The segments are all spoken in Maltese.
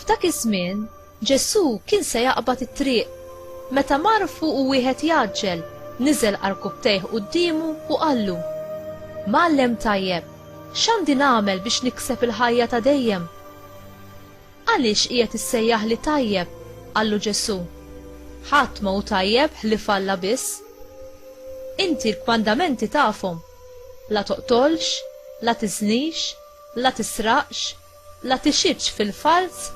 F'dak iż-żmien Ġesu kien se jaqbad it-triq. Meta mar fuq u wieħed jaġġel, niżel arkubtejh qudiemu u qallu: Mallem tajjeb, x'għandi nagħmel biex nikseb il-ħajja ta' dejjem? Għaliex qiegħed issejjaħli tajjeb? Qallu Ġesu. Ħadd ma hu tajjeb li falla biss. Inti l-kmandamenti tafhom: la toqtolx, la tiżnix, la tisraqx, la tixidx fil-fals,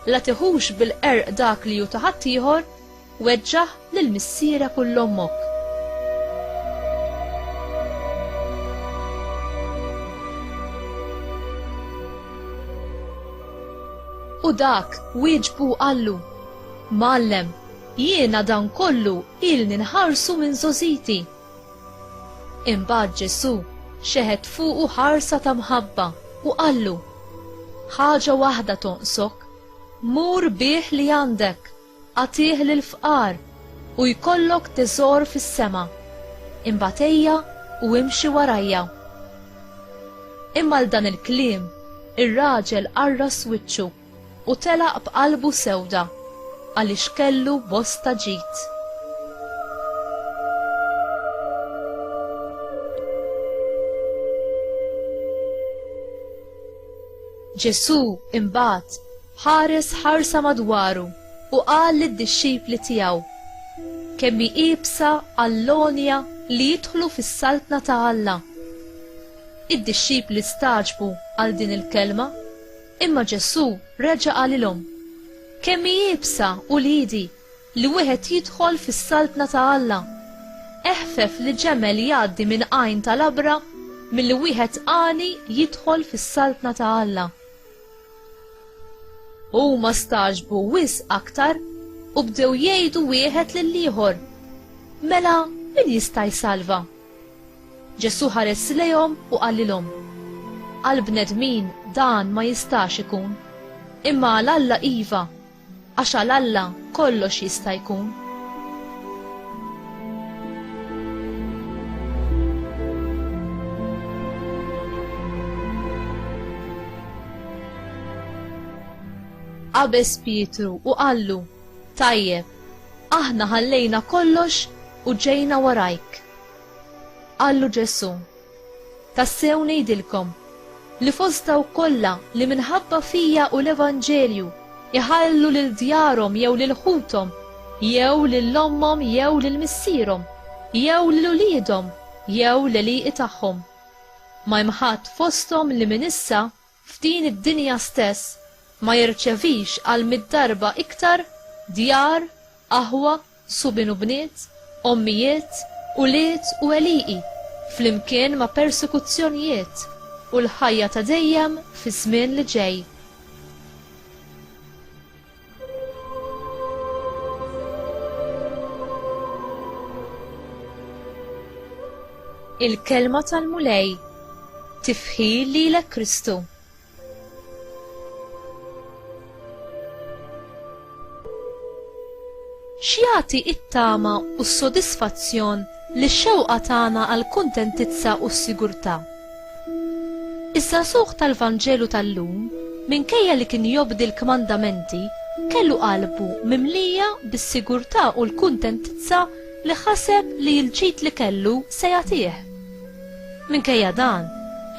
la tiħux bil-qerq dak li hu ta' ħaddieħor, weġġaħ lil missiera kull ommok. U dak wieġbu qallu: Mallem, jiena dan kollu ilni nħarsu minn żożiti. Imbagħad Ġesu xeħed fuqu ħarsa ta' mħabba u qallu: ħaġa waħda tonqsok, mur bih li għandek, għatih lil-fqar u jkollok teżor fis-sema. Imbagħad ejja u imxi warajja. Imma l dan il-kliem ir-raġel qarras wiċċu u telaq b'qalbu sewda għaliex kellu bosta ġid. Ġesu imbagħad ħares ħarsa madwaru u qal lid-dixxipli tiegħu: kemm iqibsa għall-lonja li jidħlu fis-saltna ta' Alla. Id-dixxipli staġbu għal din il-kelma, imma Ġesu reġa' qalilhom: kemm jibsa u lidi li wieħed jidħol fis-saltna ta' Alla. Eħfef li ġemel jgħaddi minn għajn tal-abra milli wieħed qani jidħol fis-saltna ta' Alla. Huma staġbu wisq aktar u bdew jgħidu wieħed lill-ieħor: mela min jista' jsalva? Ġesu ħares lejhom u qalilhom: għal bnedmin dan ma jistax ikun, imma għal Alla iva, għax għal Alla kollox jista' jkun. Qabes Pietru u qallu: tajjeb, aħna ħallejna kollox u ġejna warajk. Qallu Ġesu: tassew ngħidilkom li fost dawk kollha li minħabba fija u l-Evanġelju iħallu lil djarhom jew lil ħuthom jew lil ommhom jew lil missierhom jew lil uliedhom jew lil ieqi tagħhom, ma hemm ħadd fosthom li minn issa f'din id-dinja stess ma jirċevix għal mid-darba iktar djar, aħwa, subin u bniet, ommijiet, ulied u eliqi, flimkien ma' persekuzzjonijiet u l-ħajja ta' dejjem fi żmien li ġej. Il-kelma tal-mulej tifħil lilek Kristu. X'jagħti it-tama u s-sodisfazzjon li x-xewqa tagħna għal kuntentizza u s-sigurtà. Iż-żagħżugħ tal-Vanġelu tal-lum, minkejja li kien jobdi l-kmandamenti, kellu qalbu mimlija bis-sigurtà u l-kuntentizza li ħaseb li l-ġid li kellu se jagħtih. Minkejja dan,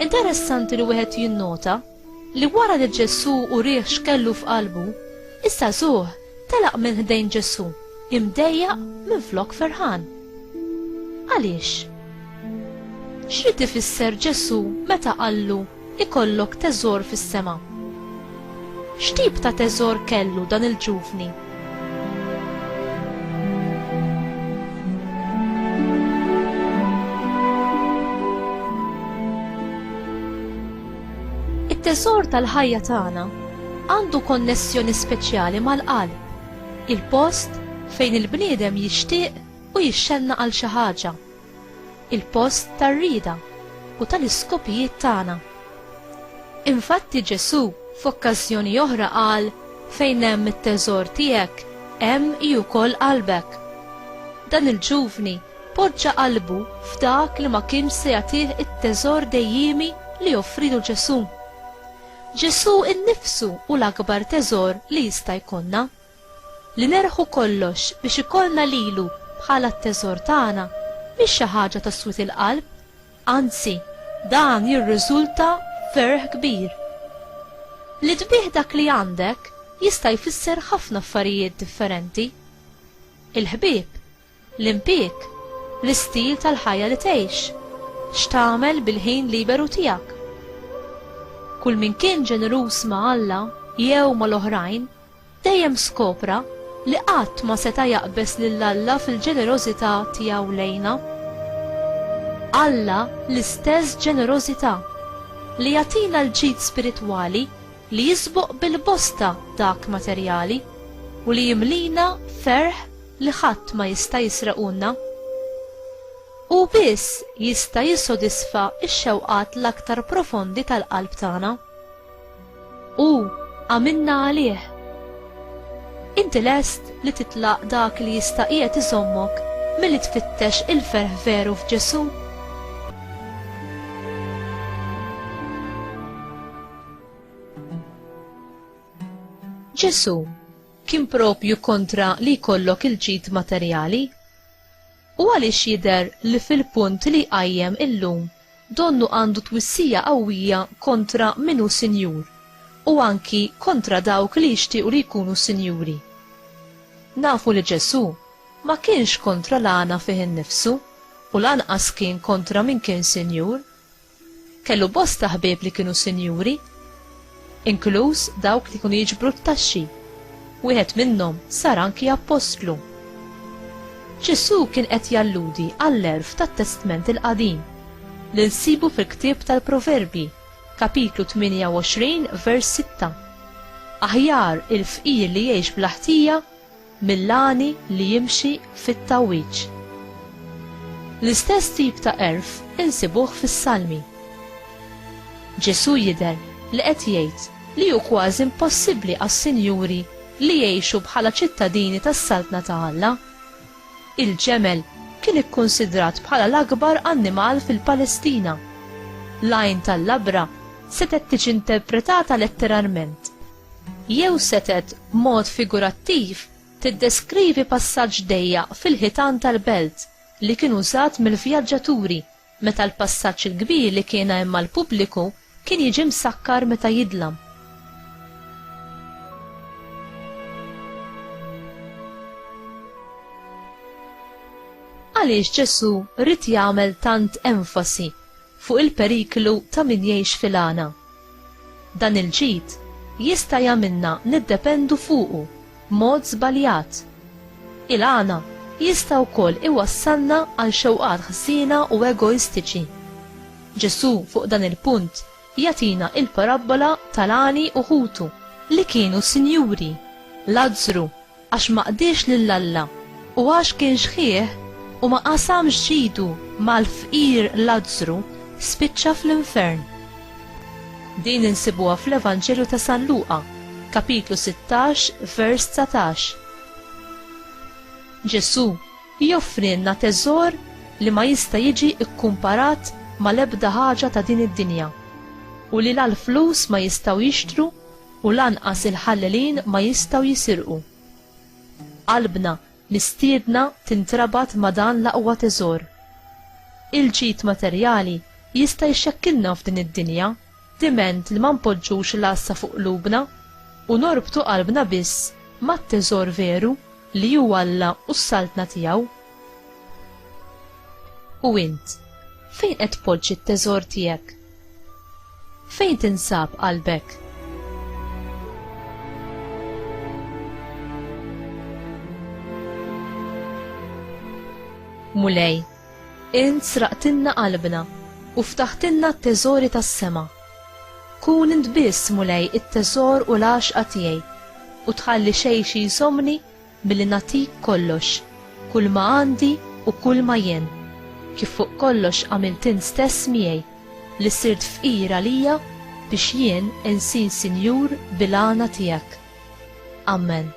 interessanti li wieħed jinnota li wara li Ġesu urih x'kellu f'qalbu, issa żugħ telaq minn ħdejn Ġesu imdejjaq minflok ferħan. Għaliex? X'rid ifisser Ġesu meta qallu ikollok teżor fis-sema? X'tip ta' teżor kellu dan il-ġuvni? It-teżor tal-ħajja tagħna għandu konnessjoni speċjali mal-qalb, il-post fejn il-bniedem jixtieq u jixxenna għal xi ħaġa, il-post tar-rieda u tal-iskopijiet tagħna. Infatti Ġesu f'okkażjoni oħra qal: fejn hemm it-teżor tiegħek hemm wkoll qalbek. Dan il-ġuvni poġġa qalbu f'dak li ma kienx se jagħtih it-teżor dejjimi li joffrilu Ġesu. Ġesu innifsu u l-akbar teżor li jista' jkollna. Li nerħu kollox biex ikollna lilu bħala t-teżor tagħna mhix xi ħaġa ta' swit il-qalb, anzi dan jirriżulta ferħ kbir. Li tbieħ dak li għandek jista' jfisser ħafna affarijiet differenti. Il-ħbieb, l-impjieg, l-istil tal-ħajja li tgħix, x'tagħmel bil-ħin liberu tiegħek. Kull min kien ġeneruż ma' Alla jew mal-oħrajn dejjem skopra li qatt ma seta' jaqbes lil Alla fil-ġenerożità tiegħu lejna. Alla l-istess ġenerożità li jagħtina l-ġid spiritwali li jisbuq bil-bosta dak materjali u li jimlina ferħ li ħadd ma jista' jisraqulna. U biss jista' jissodisfa x-xewqat l-aktar profondi tal-qalb tagħna. U għamilna għalih. Inti lest li titlaq dak li jista' qiegħed iżommok milli tfittex il-ferħ veru f'Ġesu? Ġesu kien propju kontra li jkollok il-ġid materjali? U għaliex jidher li fil-punt li qajjem illum donnu għandu twissija qawwija kontra minu sinjur u anki kontra dawk li jixtiequ li jkunu sinjuri. Nafu li Ġesu ma kienx kontra l-għana fih innifsu u lanqas kien kontra min kien sinjur. Kellu bosta ħbieb li kienu sinjuri, inkluż dawk li kienu jiġbru t-taxxi, wieħed minnhom sar anki apostlu. Ġesu kien qed jalludi għall-erf tat-Testament il-Qadim li nsibu fil-ktieb tal-Proverbi, kapitlu 28, vers 6. Aħjar il-fqir li jgħix bl-ħtija mill-għani li jimxi fit-tawwieġ. L-istess tip ta' erf insibuh fis-Salmi. Ġesu jidher li qed jgħid li hu kważi impossibbli għas-sinjuri li jgħixu bħala ċittadini tas-saltna ta' Alla. Il-ġemel kien ikkonsidrat bħala l-akbar annimal fil-Palestina. L-għajn tal-labra setet tiġi interpretata letteralment. Jew setet mod figurattiv tiddeskrivi passaġġ dejjaq fil-ħitan tal-belt li kien użat mill-vjaġġaturi meta l-passaġġ il-kbir li kien hemm mal-pubbliku kien jiġi msakkar meta jidlam. Għaliex Ġesu rid jagħmel tant enfasi fuq il-periklu ta' min jgħix fil-għana. Dan il-ġid jista' jagħmilna niddependu fuqu mod żbaljat. Il-għana jista' wkoll iwassalna għal xewqat ħsiena u egoistiċi. Ġesu fuq dan il-punt jagħtina il-parabola tal-għani u ħutu li kienu sinjuri, Lazzru għax ma qdiex lil Alla u għax kien xħieħ u ma qasamx ġidu mal-fqir Lazzru spiċċa fl-infern. Din insibuha fl-Evanġelju ta' San Luqa, kapitlu 16, vers 19. Ġesu joffrilna teżor li ma jista' jiġi ikkumparat mal-ebda ħaġa ta' din id-dinja u li l-flus ma jistgħu jixtru u lanqas il-ħallelin ma jistgħu jisirqu. Qalbna mistiedna tintrabat ma' dan l-aqwa teżor. Il-ġid materjali jista' jxekkilna f'din id-dinja, diment li ma npoġġux l-assa fuq qlubna u norbtu qalbna biss mat-teżor veru li hu Alla u s-saltna tiegħu. U int, fejn qed tpoġġi t-teżor tiegħek? Fejn tinsab qalbek? Mulej, int sraqtinna qalbna u ftaħtinna t-teżori tas-sema. Kun int biss mulej it-teżor u l-għaxqa tiegħi u tħalli xejn xi jsomni milli natik kollox, kull ma għandi u kull ma jien, kif fuq kollox għamilt int stess miegħi li sirt fqir għalija biex jien insin sinjur bil-għana tiegħek. Amen.